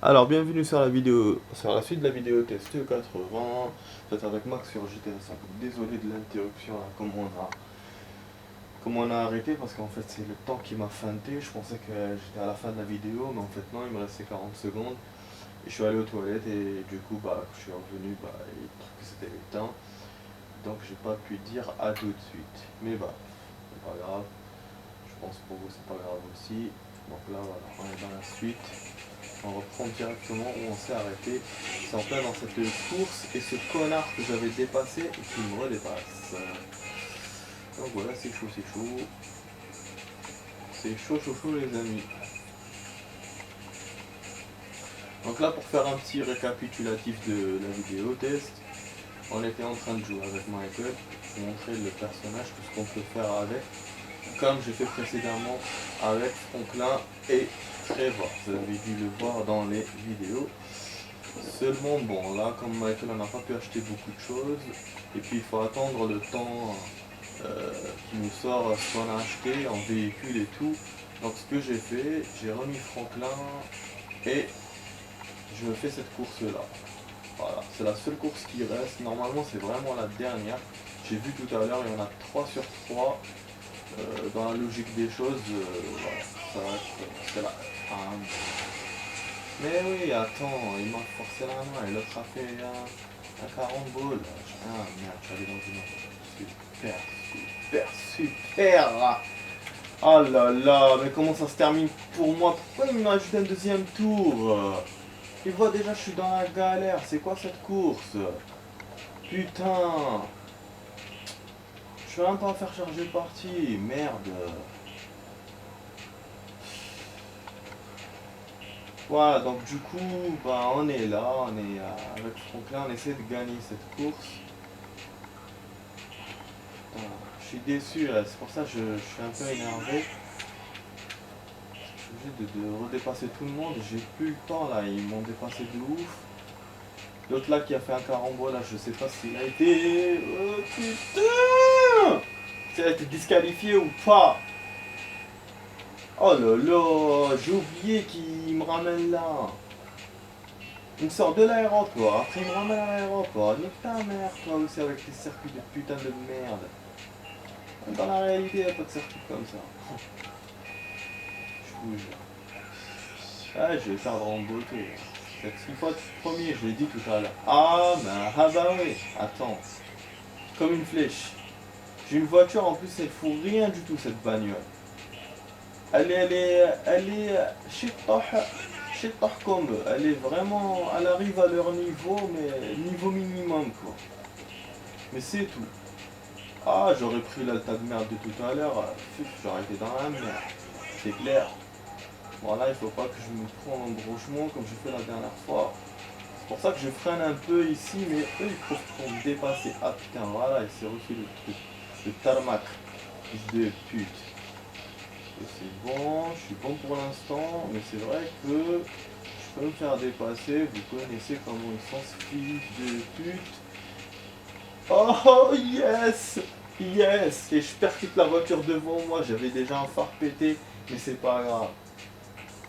Alors bienvenue sur la suite de la vidéo test 80. C'est avec Max sur GTA 5. Désolé de l'interruption là, comme on a arrêté parce qu'en fait c'est le temps qui m'a feinté. Je pensais que j'étais à la fin de la vidéo, mais en fait non, il me restait 40 secondes. Et je suis allé aux toilettes et du coup quand je suis revenu, il trouve que c'était le temps. Donc j'ai pas pu dire à tout de suite. Mais c'est pas grave. Je pense pour vous c'est pas grave aussi. Donc là voilà, on est dans la suite. On reprend directement où on s'est arrêté. C'est en plein dans cette course et ce connard que j'avais dépassé et qui me redépasse. Donc voilà, c'est chaud, c'est chaud. C'est chaud, chaud, chaud les amis. Donc là pour faire un petit récapitulatif de la vidéo test, on était en train de jouer avec Michael, montrer le personnage, tout ce qu'on peut faire avec, comme j'ai fait précédemment avec Franklin et Trevor. Vous avez dû le voir dans les vidéos. Seulement bon, là comme Michael on n'a pas pu acheter beaucoup de choses, et puis il faut attendre le temps qui nous sort ce qu'on a acheté en véhicule et tout. Donc ce que j'ai fait, j'ai remis Franklin et je me fais cette course là. Voilà, c'est la seule course qui reste. Normalement c'est vraiment la dernière. J'ai vu tout à l'heure, il y en a 3 sur 3. Dans la logique des choses, voilà, ça va être c'est là. Mais oui, attends, il m'a forcé la main et l'autre a fait un carambole. Ah merde, je suis allé dans une autre. Super, super. Oh là là, mais comment ça se termine pour moi? Pourquoi il m'a ajouté un deuxième tour? Il voit déjà, je suis dans la galère. C'est quoi cette course? Putain. Je vais même pas faire charger partie. Merde. Voilà, donc du coup, on est là, on est avec Franklin, on essaie de gagner cette course. Putain, je suis déçu là, c'est pour ça que je suis un peu énervé. Je suis obligé de redépasser tout le monde, j'ai plus le temps là, ils m'ont dépassé de ouf. L'autre là qui a fait un carambole là, je sais pas s'il a été... Oh putain! S'il a été disqualifié ou pas? Oh là là, j'ai oublié qu'il me ramène là. Il me sort de l'aéroport, après il me ramène à l'aéroport. Nique ta mère, toi aussi, avec tes circuits de putain de merde. Dans la réalité, il n'y a pas de circuit comme ça. Je vous jure. Ah, je vais perdre en beauté. Cette 6 fois premier, je l'ai dit tout à l'heure. Ah bah oui, attends. Comme une flèche. J'ai une voiture, en plus, elle fout rien du tout, cette bagnole. Elle est chez comme elle est vraiment, elle arrive à leur niveau, mais niveau minimum quoi. Mais c'est tout. Ah, j'aurais pris l'alta de merde de tout à l'heure, j'aurais été dans la merde. C'est clair. Voilà, il faut pas que je me prenne en brochement comme j'ai fait la dernière fois. C'est pour ça que je freine un peu ici, mais eux ils profitent pour me dépasser. Ah putain, voilà, il s'est reçu le truc. Le tarmac. Fils de pute. Et c'est bon, je suis bon pour l'instant, mais c'est vrai que je peux me faire dépasser. Vous connaissez comment ils sont, ce fils de pute. Oh yes! Yes! Et je percute la voiture devant moi, j'avais déjà un phare pété, mais c'est pas grave.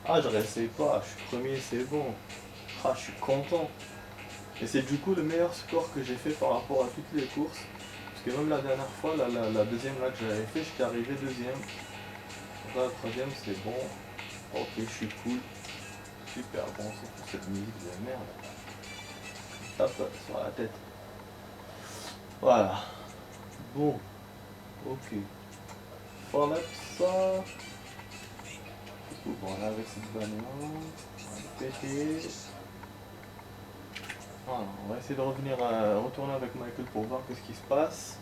Ah, je réessaye pas, je suis premier, c'est bon. Ah, je suis content. Et c'est du coup le meilleur score que j'ai fait par rapport à toutes les courses. Parce que même la dernière fois, la deuxième là que j'avais fait, j'étais arrivé deuxième. Donc là, la troisième, c'est bon. Ok, je suis cool. Super bon, c'est pour cette musique de merde. Hop, sur la tête. Voilà. Bon, ok. Voilà ça. Du coup, bon, là avec cette bagnole, on va le péter. Voilà, on va essayer de retourner avec Michael pour voir qu'est-ce qui se passe.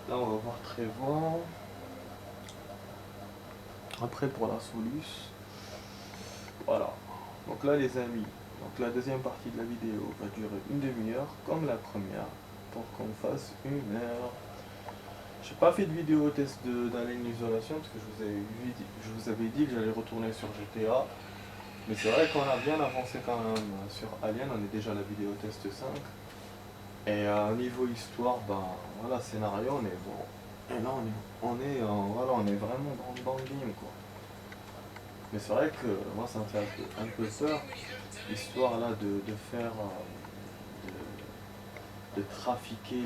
Là, on va voir Trevor. Après, pour la Solus. Voilà. Donc là, les amis, donc la deuxième partie de la vidéo va durer une demi-heure, comme la première, pour qu'on fasse 1 heure. J'ai pas fait de vidéo test d'Alien Isolation parce que je vous avais dit que j'allais retourner sur GTA. Mais c'est vrai qu'on a bien avancé quand même sur Alien, on est déjà à la vidéo test 5. Et niveau histoire, voilà, scénario, on est bon. Et là, voilà, on est vraiment dans le game, quoi. Mais c'est vrai que moi, ça me fait un peu peur. histoire là de faire, de trafiquer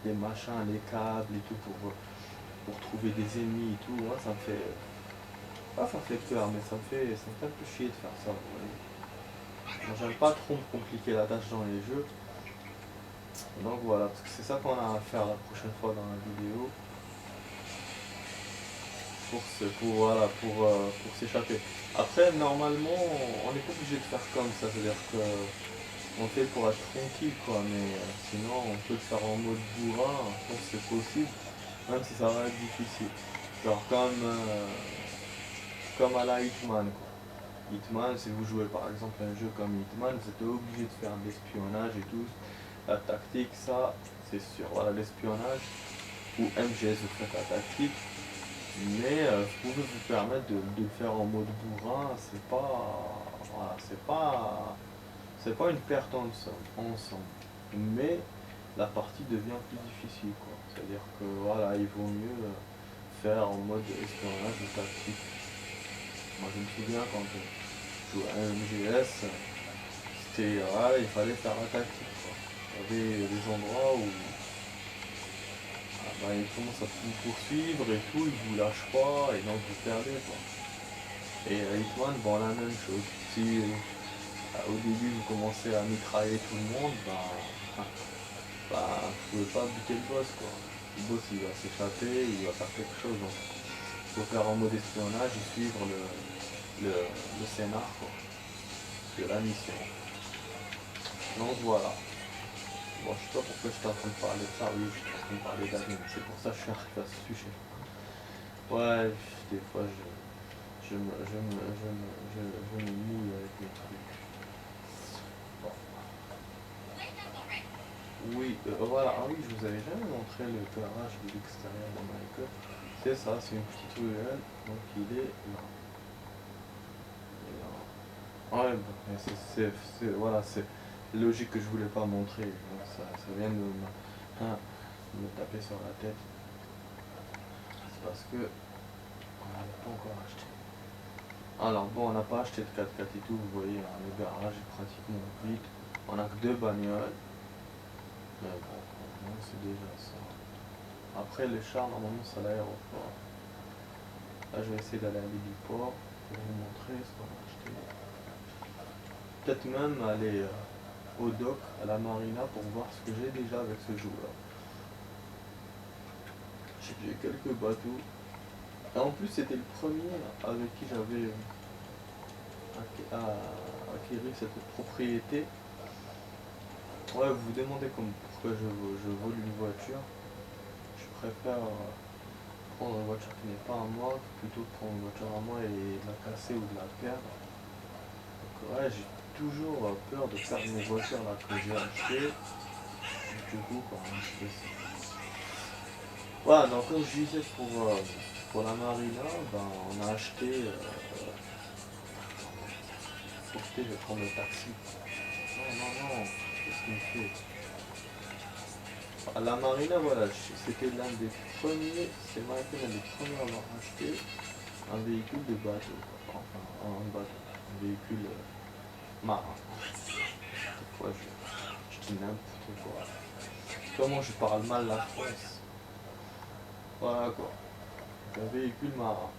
les machins, les câbles et tout pour trouver des ennemis et tout. Moi, ça me fait, pas ça me fait peur, mais ça me fait un peu chier de faire ça. Vous voyez. Moi, j'aime pas trop me compliquer la tâche dans les jeux. Donc voilà, parce que c'est ça qu'on a à faire la prochaine fois dans la vidéo. Voilà, pour s'échapper. Après, normalement, on n'est pas obligé de faire comme ça, c'est-à-dire que on fait pour être tranquille, quoi, mais sinon, on peut le faire en mode bourrin, je pense que c'est possible, même si ça va être difficile. Genre comme à la Hitman, quoi. Hitman, si vous jouez par exemple un jeu comme Hitman, vous êtes obligé de faire de l'espionnage et tout. La tactique, ça, c'est sûr. Voilà, l'espionnage, ou MGS, vous faites la tactique. Mais vous pouvez vous permettre de le faire en mode bourrin, voilà, c'est pas une perte en somme. Mais la partie devient plus difficile, quoi. C'est-à-dire que voilà, il vaut mieux faire en mode espionnage ou tactique. Moi je me souviens quand je jouais à MGS, voilà, il fallait faire la tactique, quoi. Il y avait des endroits où il commence à vous poursuivre et tout, il vous lâche pas et donc vous perdez, quoi. Et Hitman, bon, la même chose. Si au début vous commencez à mitrailler tout le monde, vous pouvez pas buter le boss, quoi. Le boss il va s'échapper, il va faire quelque chose. Donc il faut faire en mode espionnage et suivre le scénar, quoi, de la mission. Donc voilà. Bon, je sais pas pourquoi j'étais en train de parler de ça, oui, j'étais en train de parler d'anime, c'est pour ça que je suis arrivé à ce sujet. Ouais, des fois je me mouille avec mes trucs. Bon. Oui, voilà, ah oui, je vous avais jamais montré le garage de l'extérieur de Michael. C'est ça, c'est une petite ruelle, donc il est là. Ouais, bon, voilà, c'est logique que je voulais pas montrer. Donc ça vient de me taper sur la tête. C'est parce que on n'avait pas encore acheté. Alors bon, on n'a pas acheté de 4x4 et tout, vous voyez, hein, le garage est pratiquement vide. On n'a que 2 bagnoles. Mais bon, au moins, c'est déjà ça. Après, les chars, normalement, c'est à l'aéroport. Là, je vais essayer d'aller à l'héliport pour vous montrer ce qu'on a acheté. Peut-être même aller au dock, à la marina, pour voir ce que j'ai déjà avec ce joueur. J'ai quelques bateaux. Et en plus, c'était le premier avec qui j'avais acquérir cette propriété. Ouais, vous vous demandez pourquoi je vole une voiture. Je préfère prendre une voiture qui n'est pas à moi plutôt que prendre une voiture à moi et de la casser ou de la perdre. Donc ouais, j'ai toujours peur de perdre mes voitures là que j'ai achetées. Du coup, quand je fais ça. Voilà, donc comme je disais pour la marina, on a acheté. Écoutez, je vais prendre le taxi. Non, qu'est-ce qu'il me fait? À la marina, voilà, c'était l'un des premiers, c'est Michael l'un des premiers à avoir acheté un véhicule de bateau, quoi. Enfin, un bateau, un véhicule marin. Pourquoi je dis n'importe quoi. Comment je parle mal la France? Voilà quoi, un véhicule marin.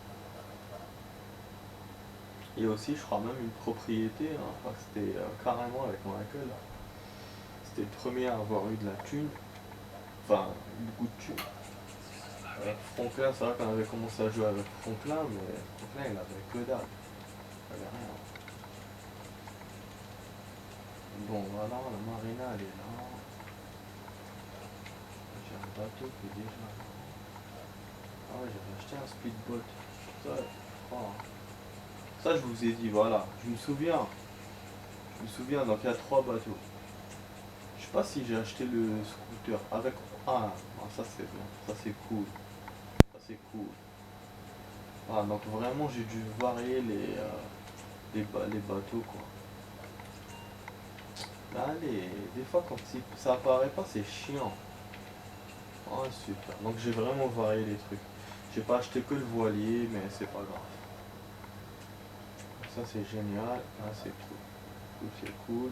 Et aussi, je crois même une propriété, hein, je crois que c'était carrément avec Michael. C'était le premier à avoir eu de la thune, enfin, beaucoup de thune. Franklin, c'est vrai qu'on avait commencé à jouer avec Franklin, mais Franklin il avait que dalle. Il avait rien. Bon voilà, la marina elle est là. J'ai un bateau qui est déjà là. Ah ouais, j'avais acheté un speedboat. Ça, je crois. Ça je vous ai dit, voilà. Je me souviens. Donc il y a 3 bateaux. Je sais pas si j'ai acheté le scooter avec. Ah, ça c'est bien. Ça c'est cool. Ça c'est cool. Ah, donc vraiment j'ai dû varier les bateaux quoi. Allez, des fois quand ça apparaît pas c'est chiant. Oh super. Donc j'ai vraiment varié les trucs. J'ai pas acheté que le voilier mais c'est pas grave. ça c'est génial, ah, c'est cool, c'est cool.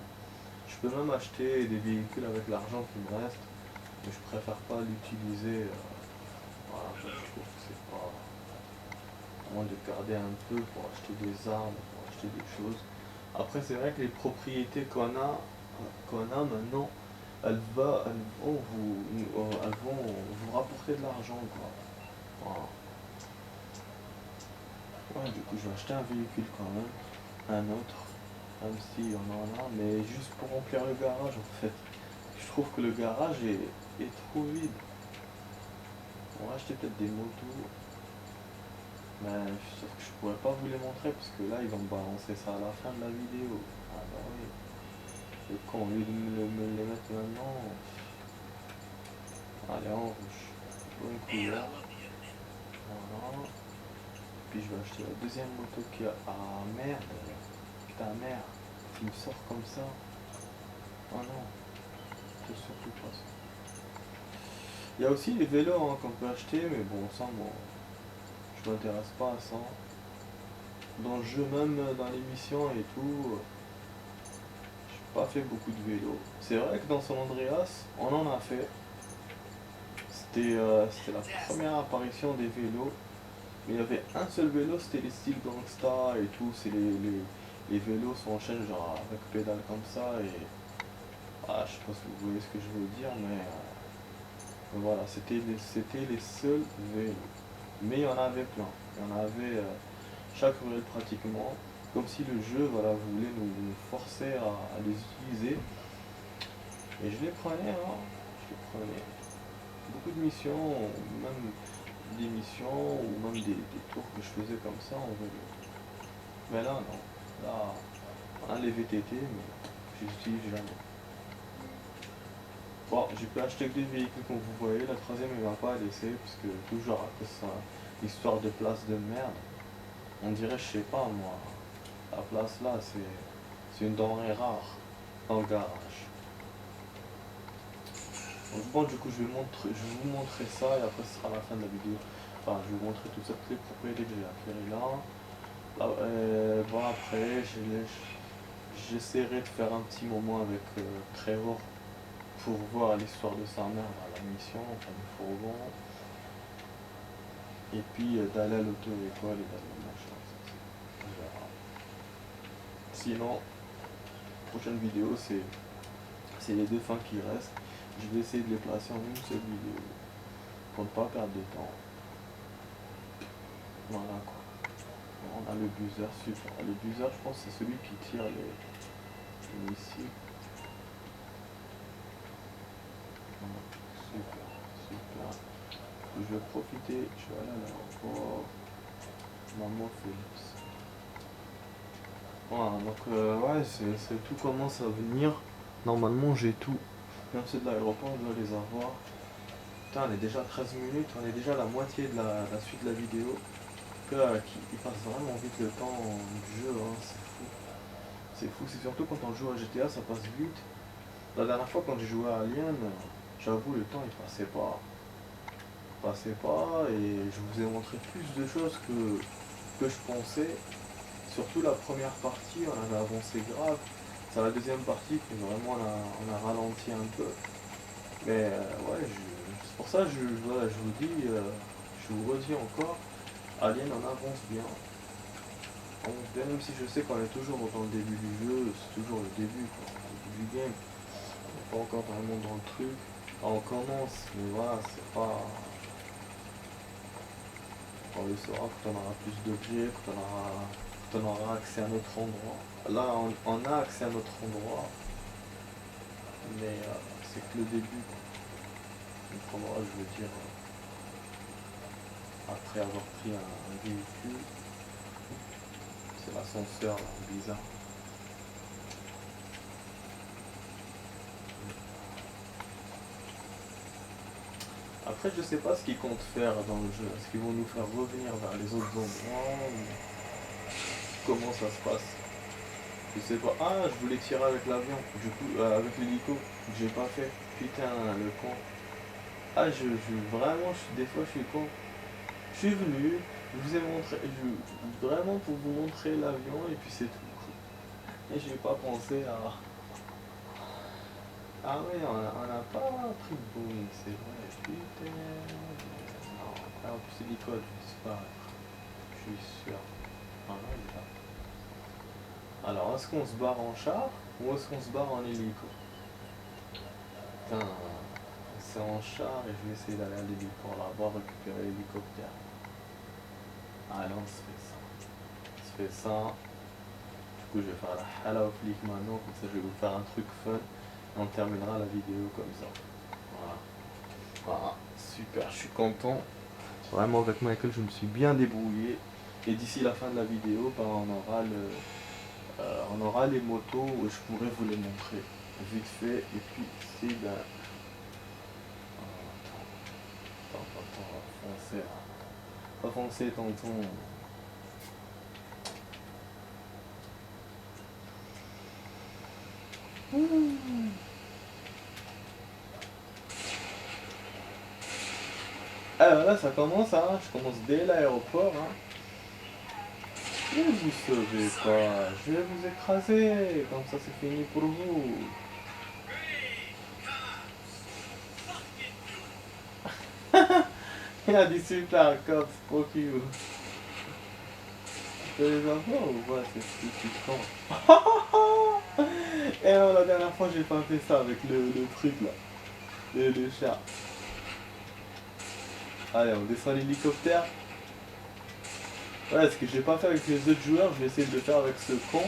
Je peux même acheter des véhicules avec l'argent qui me reste, mais je préfère pas l'utiliser. Voilà, je trouve que c'est pas. À moins de garder un peu pour acheter des armes, pour acheter des choses. Après, c'est vrai que les propriétés qu'on a maintenant, elles vont vous rapporter de l'argent, quoi. Voilà. Ouais, du coup, je vais acheter un véhicule quand même, un autre, même si on en a, mais juste pour remplir le garage, en fait. Je trouve que le garage est trop vide. On va acheter peut-être des motos, mais sauf que je pourrais pas vous les montrer parce que là, ils vont me balancer ça à la fin de la vidéo. Ah bah oui. Et quand au lieu de me les mettre maintenant, allez en rouge. Bonne couleur. Voilà. Puis je vais acheter la deuxième moto qui a. Ah merde. Putain merde. Il me sort comme ça. Oh non. Je surtout pas ça. Il y a aussi les vélos hein, qu'on peut acheter, mais bon ça bon. Je m'intéresse pas à ça. Dans le jeu même dans l'émission et tout. J'ai pas fait beaucoup de vélos. C'est vrai que dans San Andreas, on en a fait. C'était la première apparition des vélos. Mais il y avait un seul vélo, c'était les styles gangsta et tout. C'est les vélos s'enchaînent genre avec pédale comme ça et. Ah, je sais pas si vous voyez ce que je veux dire, mais voilà, c'était les seuls vélos. Mais il y en avait plein. Il y en avait chaque ruelle pratiquement. Comme si le jeu voilà, voulait nous forcer à les utiliser. Et je les prenais, hein. Je les prenais. Beaucoup de missions, même des missions ou même des tours que je faisais comme ça en vélo. Mais là, non. Là, on a les VTT, mais je les utilise jamais. Bon, j'ai pu acheter que des véhicules comme vous voyez. La troisième, il va pas laisser, parce que toujours à cause de ça, histoire de place de merde. On dirait, je sais pas moi, la place là, c'est une denrée rare dans le garage. Donc bon, du coup, je vais vous montrer ça et après ce sera la fin de la vidéo. Enfin, je vais vous montrer toutes les propriétés que j'ai acquises là. Bon, après, j'essaierai de faire un petit moment avec Trevor pour voir l'histoire de sa mère à la mission, enfin le fourgon. Et puis d'aller à l'auto-école et d'aller au machin. On verra. Sinon, prochaine vidéo, c'est les deux fins qui restent. Je vais essayer de les placer en une seule vidéo pour ne pas perdre de temps. Voilà quoi. On a le buzzer, super. Le buzzer, je pense, c'est celui qui tire les missiles. Voilà. Super, super. Je vais profiter, je vais aller à l'aéroport. Maman Philips. Voilà, donc ouais, tout commence à venir. Normalement, j'ai tout. Même ceux de l'aéroport, je dois les avoir. Putain, on est déjà à 13 minutes, on est déjà à la moitié de la suite de la vidéo. Il passe vraiment vite le temps du jeu, hein, c'est fou. C'est fou, c'est surtout quand on joue à GTA, ça passe vite. La dernière fois quand j'ai joué à Alien, j'avoue le temps il passait pas. Il passait pas et je vous ai montré plus de choses que je pensais. Surtout la première partie, on avait avancé grave. C'est la deuxième partie que vraiment on a ralenti un peu. Mais ouais, c'est pour ça que voilà, je vous dis, je vous redis encore, Alien on avance bien. Même si je sais qu'on est toujours dans le début du jeu, c'est toujours le début, quoi, le début du game. On n'est pas encore vraiment dans le truc. On commence, mais voilà, c'est pas. On le saura quand on aura plus d'objets, quand on aura accès à notre endroit. Là, on a accès à notre endroit, mais c'est que le début. Notre endroit, je veux dire, après avoir pris un véhicule, c'est l'ascenseur, là, bizarre. Après, je sais pas ce qu'ils comptent faire dans le jeu. Est-ce qu'ils vont nous faire revenir vers les autres endroits ou comment ça se passe? Je sais pas. Ah, je voulais tirer avec l'avion, du coup, avec l'hélico. J'ai pas fait. Putain, le con. Ah, vraiment, des fois, je suis con. Je suis venu, Je vous ai montré, vraiment pour vous montrer l'avion et puis c'est tout. Et j'ai pas pensé à... Ah oui, on n'a pas pris de Boeing, c'est vrai, putain. Non, ah, en plus c'est l'icône, je disparaître. Je suis sûr. Ah non, il est là. Alors, est-ce qu'on se barre en char ou est-ce qu'on se barre en hélico? Putain, c'est en char et je vais essayer d'aller à l'hélico là-bas récupérer l'hélicoptère. Allez, on se fait ça. On se fait ça. Du coup, je vais faire la hala au flic maintenant, comme ça je vais vous faire un truc fun. Et on terminera la vidéo comme ça. Voilà. Voilà, super, je suis content. Vraiment, avec Michael, je me suis bien débrouillé. Et d'ici la fin de la vidéo, ben, on aura les motos où je pourrais vous les montrer vite fait. Et puis ici, ben, on va foncer. On va foncer, tonton. Alors là, ça commence, hein. Je commence dès l'aéroport. Hein. Et vous savez pas, je vais vous écraser. Comme ça, c'est fini pour vous. Il y a des super cops, fuck you. Tu fais les enfants ou quoi? C'est stupide con. Et non, la dernière fois, j'ai pas fait ça avec le truc là. Le chat. Allez, on descend l'hélicoptère. Ouais, ce que j'ai pas fait avec les autres joueurs, je vais essayer de le faire avec ce con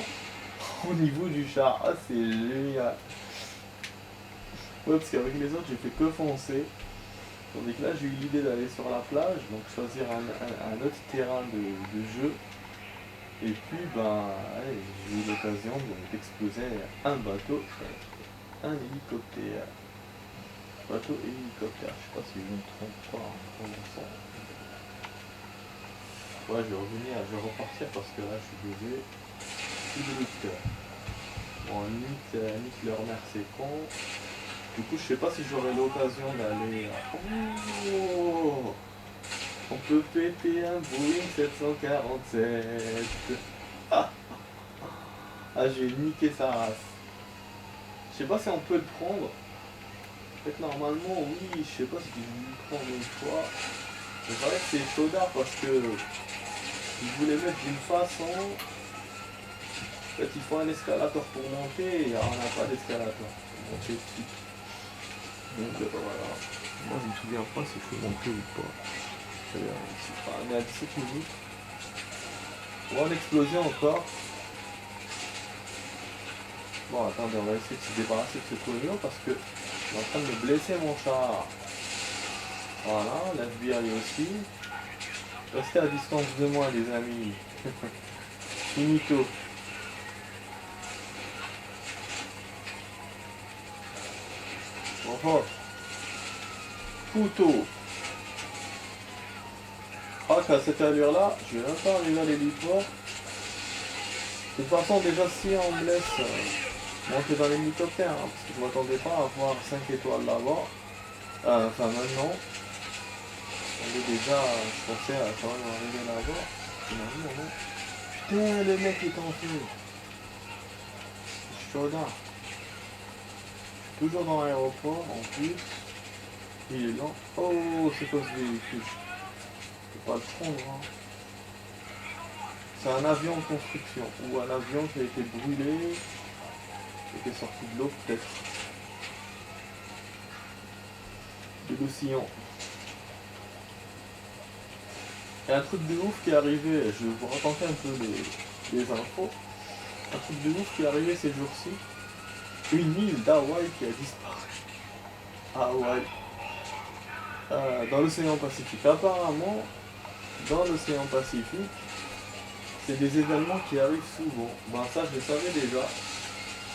au niveau du char. Ah, c'est génial. Ouais, parce qu'avec les autres, j'ai fait que foncer. Tandis que là, j'ai eu l'idée d'aller sur la plage, donc choisir un autre terrain de jeu. Et puis, ben, allez, j'ai eu l'occasion d'exploser un bateau, un hélicoptère. Bateau et hélicoptère, je sais pas si je me trompe pas en prononçant. Ouais, je vais revenir, je vais repartir parce que là, je suis désolé. Plus de lecteur. Bon, nique leur mère, c'est con. Du coup, je sais pas si j'aurai l'occasion d'aller... Oh, on peut péter un Boeing 747. Ah, j'ai niqué sa race. Je sais pas si on peut le prendre. En fait, normalement, oui, je sais pas si j'ai dû le prendre une fois. Mais c'est vrai que c'est chaudard parce que je voulais mettre d'une façon. En fait, il faut un escalator pour monter et on n'a pas d'escalator pour monter dessus. Donc voilà. Moi, je me souviens pas si je peux monter ou pas. On est à 17 minutes. On va en exploser encore. Bon, attendez, on va essayer de se débarrasser de ce cognon parce que je suis en train de me blesser mon char. Voilà, la FBI aussi. Restez à distance de moi, les amis. Finito. Oh, Puto. Ah, qu'à cette allure-là, je vais même pas arriver à l'héliport. De toute façon, déjà, si on me laisse monter dans l'hélicoptère, hein, parce que je m'attendais pas à avoir 5 étoiles là-bas. Enfin, maintenant, on est déjà, je pensais à quand même arriver là-bas. Finalement, non. Putain, le mec est en feu. C'est chaudin. Toujours dans l'aéroport, en plus. Il est lent. Oh, c'est quoi ce véhicule? Je peux pas le prendre, hein. C'est un avion en construction, ou un avion qui a été brûlé, qui est sorti de l'eau peut-être. De l'océan. Il y a un truc de ouf qui est arrivé, je vais vous raconter un peu les infos. Un truc de ouf qui est arrivé ces jours-ci. Une île d'Hawaï qui a disparu. Hawaï. Dans l'océan Pacifique. Apparemment, dans l'océan Pacifique, c'est des événements qui arrivent souvent. Ben ça je le savais déjà.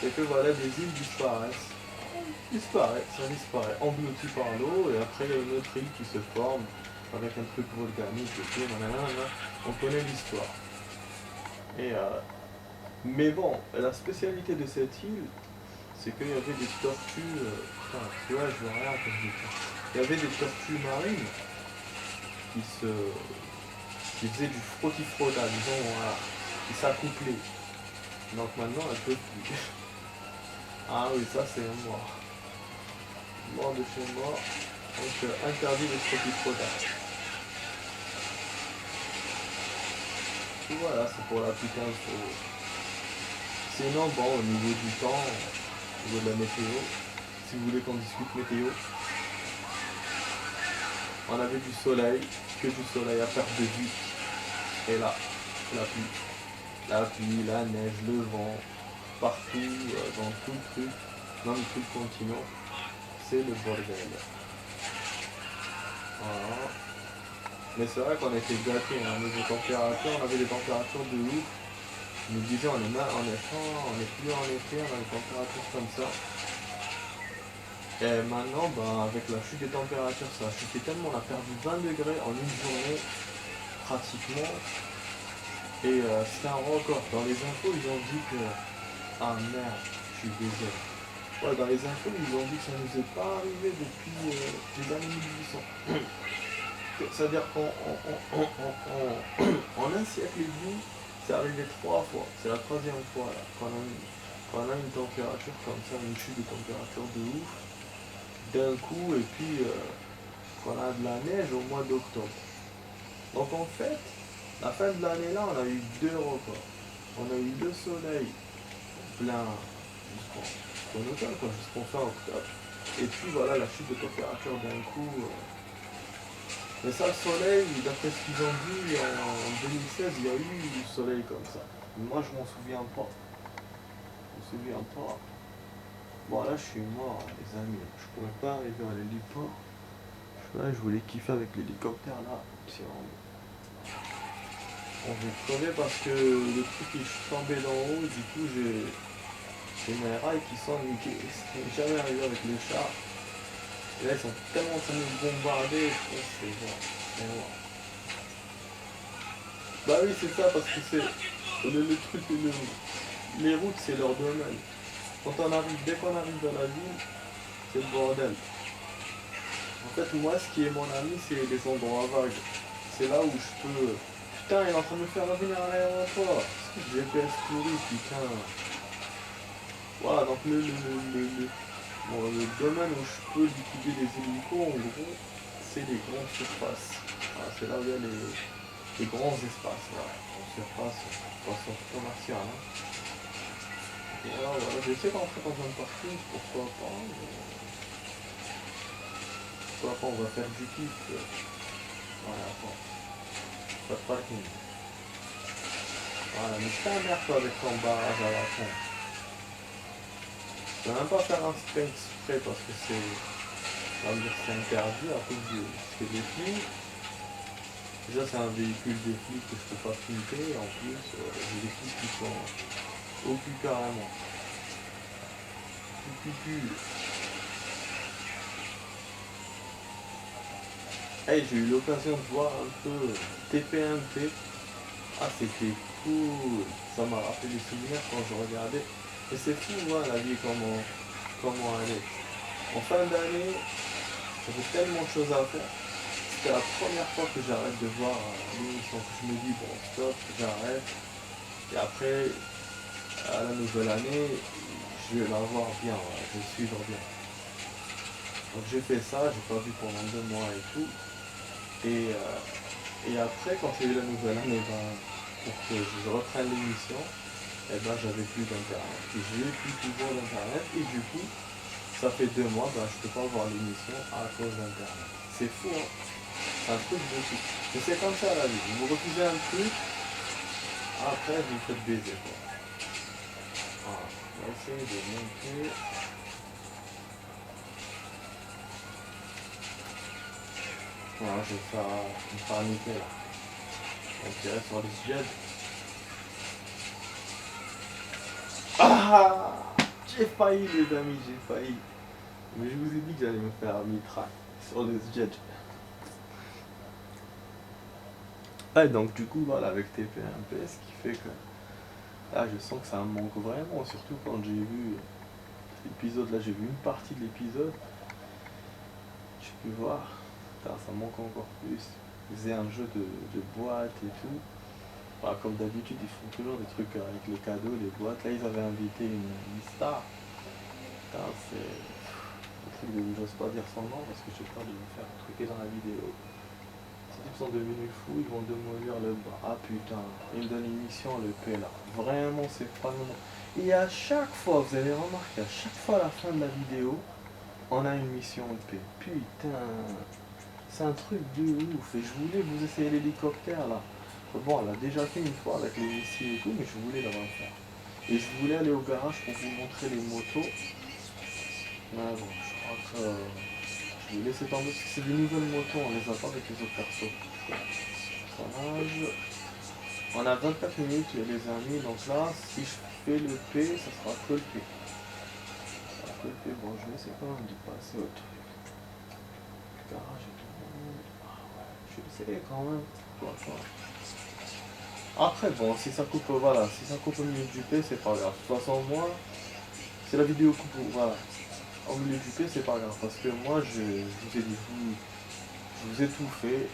C'est que voilà, des îles disparaissent. Ça disparaît. Englouti par l'eau et après il y a une autre île qui se forme avec un truc volcanique et tout. Nanana. On connaît l'histoire. Et mais bon, la spécialité de cette île, c'est qu'il y avait des tortues. Putain, tu vois, je vois rien comme je dis. Il y avait des tortues marines qui se qui faisaient du frottis-frotta, disons, voilà, qui s'accouplaient. Donc maintenant, elles peuvent plus. Ah oui, ça c'est un mort. Mort de chez mort. Donc interdit le frottis-frotta. Et voilà, c'est pour la petite info. Sinon, bon, au niveau du temps, au niveau de la météo, si vous voulez qu'on discute météo, on avait du soleil, que du soleil à perte de vue. Et là, la pluie. La pluie, la neige, le vent, partout, dans tout le truc, même tout le continent, c'est le bordel. Voilà. Mais c'est vrai qu'on était gâtés, hein, niveau température, on avait des températures de ouf. On nous disait on est plus en été, on a des températures comme ça. Et maintenant, ben, avec la chute des températures, ça a chuté tellement, on a perdu 20 degrés en une journée, pratiquement. Et c'était un record. Dans les infos, ils ont dit que... Ah merde, je suis désolé. Ouais, dans les infos, ils ont dit que ça ne nous est pas arrivé depuis les années 1800. C'est-à-dire en un siècle et demi, c'est arrivé 3 fois. C'est la troisième fois là, qu'on a une température comme ça, une chute de température de ouf, d'un coup, et puis qu'on a de la neige au mois d'octobre. Donc en fait, la fin de l'année là, on a eu 2 records. On a eu le soleil plein jusqu'en automne, jusqu'en fin octobre. Et puis voilà la chute de température d'un coup. Mais ça, le soleil, d'après ce qu'ils ont dit, en 2016, il y a eu du soleil comme ça. Moi, je m'en souviens pas. Je m'en souviens pas. Bon, là, je suis mort, les amis. Je pourrais pas arriver à l'héliport. Je voulais kiffer avec l'hélicoptère, là. On va crever parce que le truc, il est tombé d'en haut. Du coup, j'ai mes rails qui sont niqués. Je jamais arrivé avec les chars. Et là, ils sont tellement en train de nous bombarder. C'est bon. C'est bon. Bah oui, c'est ça, parce que c'est le truc, les routes, c'est leur domaine. Dès qu'on arrive dans la ville, c'est le bordel. En fait, moi, ce qui est mon ami, c'est les endroits vagues. C'est là où je peux... Putain, il est en train de me faire revenir à l'aéroport. GPS pourri, putain. Voilà, donc le domaine où je peux liquider les hélicos, en gros, c'est les grandes surfaces. Voilà, c'est là où il y a les grands espaces. Voilà. Surface, façon commerciale. Hein. Voilà, voilà. J'essaie d'entrer dans un parking, pourquoi pas. Pourquoi pas, on va faire du kiff. Voilà, bon. Pas de parking. Voilà, mais t'emmerdes avec ton barrage à la con. Je vais même pas faire un sprint exprès parce que c'est interdit à cause des flics. Déjà c'est un véhicule des flics que je peux pas flipper, et en plus j'ai des flics qui sont au cul carrément. Cul. Hey, j'ai eu l'occasion de voir un peu TPMP. Ah, c'était cool. Ça m'a rappelé des souvenirs quand je regardais. Et c'est fou, hein, la vie, comment elle est. En fin d'année, j'avais tellement de choses à faire. C'était la première fois que j'arrête de voir l'émission, que je me dis, bon, stop, j'arrête. Et après, à la nouvelle année, je vais la voir bien, voilà, je vais suivre bien. Donc j'ai fait ça, j'ai pas vu pendant 2 mois et tout. Et après, quand il y a eu la nouvelle année, pour que je reprenne l'émission, et ben j'avais plus d'internet. Et j'ai plus toujours d'internet, et du coup, ça fait 2 mois, je peux pas voir l'émission à cause d'internet. C'est fou, hein. C'est un truc de fou. Mais c'est comme ça la vie. Vous refusez un truc, après vous faites baiser, quoi. Voilà. On va essayer de monter. Voilà, je vais me faire niquer là. On tirait sur les jets. Ah, j'ai failli les amis, j'ai failli. Mais je vous ai dit que j'allais me faire mitraille sur les jets. Et donc du coup voilà avec TPMP, ce qui fait que là je sens que ça me manque vraiment, surtout quand j'ai vu l'épisode, là j'ai vu une partie de l'épisode, j'ai pu voir, putain, ça me manque encore plus. faisaient un jeu de boîte et tout. Bah, comme d'habitude, ils font toujours des trucs avec les cadeaux, les boîtes. Là, ils avaient invité une star. Putain, c'est un truc de. J'ose pas dire son nom parce que j'ai peur de me faire truquer dans la vidéo. Ces types sont devenus fous, ils vont démolir le bar. Ah putain, ils me donnent une mission, le P là. Vraiment, c'est pas le moment. Et à chaque fois, vous avez remarqué, à chaque fois à la fin de la vidéo, on a une mission EP. Putain, c'est un truc de ouf. Et je voulais vous essayer l'hélicoptère là. Bon, on l'a déjà fait une fois avec les missiles et tout, mais je voulais le refaire. Et je voulais aller au garage pour vous montrer les motos. Mais bon, je crois que je vais laisser tomber parce que c'est des nouvelles motos, on les a pas avec les autres persos. Personnage. On a 24 minutes les amis, donc là, si je fais le P, ça sera que le P. Ça sera que le P. Bon, je vais essayer quand même de passer au truc. Garage et tout. Ah ouais, je vais essayer quand même. Pourquoi pas. Après, bon, si ça coupe, voilà, si ça coupe au milieu du P, c'est pas grave. De toute façon, moi, c'est la vidéo coupe, voilà. Au milieu du P, c'est pas grave, parce que moi, je vous ai dit, je vous ai tout fait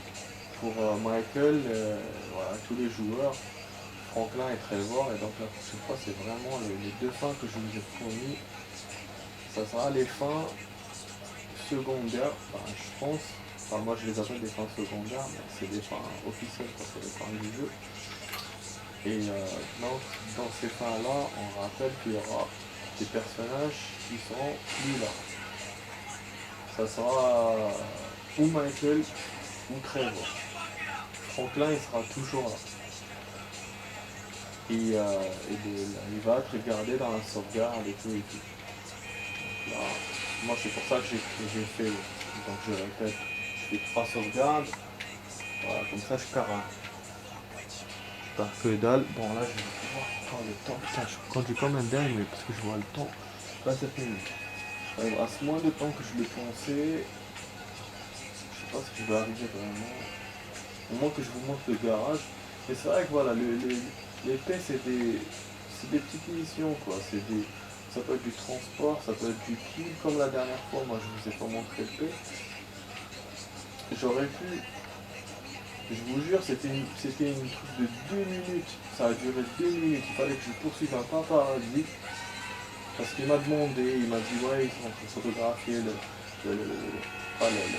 pour Michael, voilà, tous les joueurs. Franklin et Trevor, et donc la prochaine fois c'est vraiment les deux fins que je vous ai promis. Ça sera les fins secondaires, enfin, je pense. Enfin, moi je les appelle des fins secondaires, mais c'est des fins officielles, parce que c'est des fins du jeu. Et dans ces fins-là, on rappelle qu'il y aura des personnages qui seront plus là. Ça sera ou Michael ou Trevor. Franklin il sera toujours là. Il va être gardé dans la sauvegarde et tout et tout. Donc là, moi c'est pour ça que j'ai fait, donc je répète, je fais 3 sauvegardes. Voilà, comme ça je perds un. Je perds que dalle. Bon là je vais voir encore le temps. Putain, je conduis comme un dingue, mais parce que je vois le temps. 27 minutes. Il me reste moins de temps que je l'ai pensé. Je sais pas si je vais arriver vraiment. Au moins que je vous montre le garage. Mais c'est vrai que voilà, les P c'est des petites missions quoi. Ça peut être du transport, ça peut être du kill, comme la dernière fois, moi je vous ai pas montré le P. J'aurais pu, je vous jure, c'était une truc de 2 minutes. Ça a duré 2 minutes. Il fallait que je poursuive un paparazzi. Parce qu'il m'a demandé, il m'a dit ouais, ils sont en train de photographier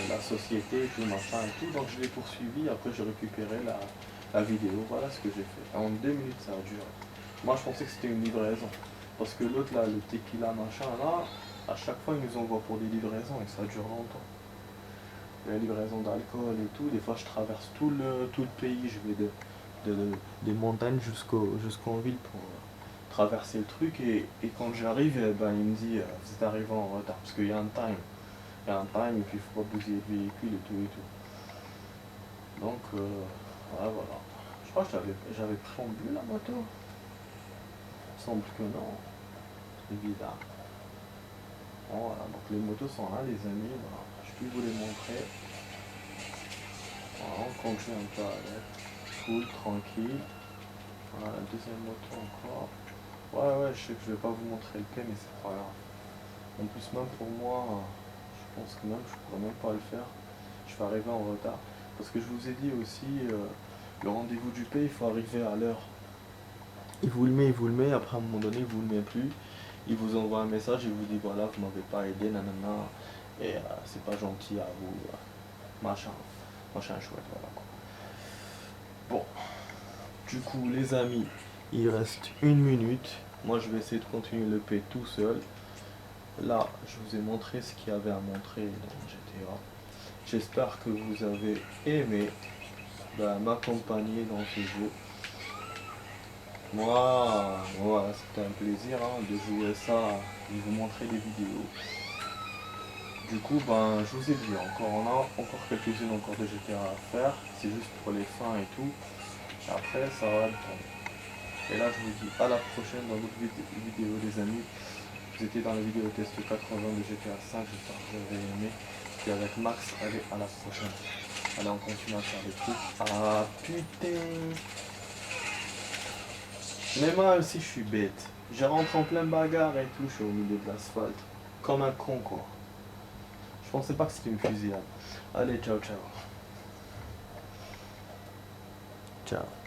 la société, tout machin et tout. Donc je l'ai poursuivi, après j'ai récupéré la vidéo. Voilà ce que j'ai fait. En 2 minutes ça a duré. Moi je pensais que c'était une livraison. Parce que l'autre là, le tequila machin là, à chaque fois ils nous envoient pour des livraisons et ça dure longtemps. La livraison d'alcool et tout, des fois je traverse tout le pays, je vais des montagnes jusqu'en ville pour traverser le truc et quand j'arrive, ben, il me dit vous êtes arrivé en retard parce qu'il y a un time. Il y a un time et puis il faut pas bousiller le véhicule et tout et tout. Donc voilà. Je crois que j'avais préambulé la moto. Il semble que non. C'est bizarre. Bon, voilà, donc les motos sont là les amis, voilà. Je peux vous les montrer. Voilà, on conduit un peu avec. Cool, tranquille. Voilà, la deuxième moto encore. Ouais, je sais que je vais pas vous montrer le P, mais c'est pas grave. En plus, même pour moi, je pense que même je pourrais même pas le faire. Je vais arriver en retard. Parce que je vous ai dit aussi, le rendez-vous du P, il faut arriver à l'heure. Il vous le met, après à un moment donné, il vous le met plus. Il vous envoie un message, il vous dit voilà, vous m'avez pas aidé, nanana, et c'est pas gentil à vous, machin chouette, voilà quoi. Bon, du coup, les amis, il reste 1 minute. Moi, je vais essayer de continuer le P tout seul. Là, je vous ai montré ce qu'il y avait à montrer dans GTA. J'espère que vous avez aimé m'accompagner dans ce jeu. Moi, voilà, c'était un plaisir de jouer ça et vous montrer des vidéos. Du coup, je vous ai dit, on a encore quelques-unes encore de GTA à faire. C'est juste pour les fins et tout. Et après, ça va le temps. Et là, je vous dis à la prochaine dans d'autres vidéos, les amis. Vous étiez dans la vidéo test 80 de GTA 5, j'espère que vous avez aimé. Et avec Max, allez, à la prochaine. Allez, on continue à faire des trucs. Ah putain! Mais moi aussi je suis bête. Je rentre en plein bagarre et tout, je suis au milieu de l'asphalte. Comme un con quoi. Je pensais pas que c'était une fusillade. Allez, ciao ciao. Ciao.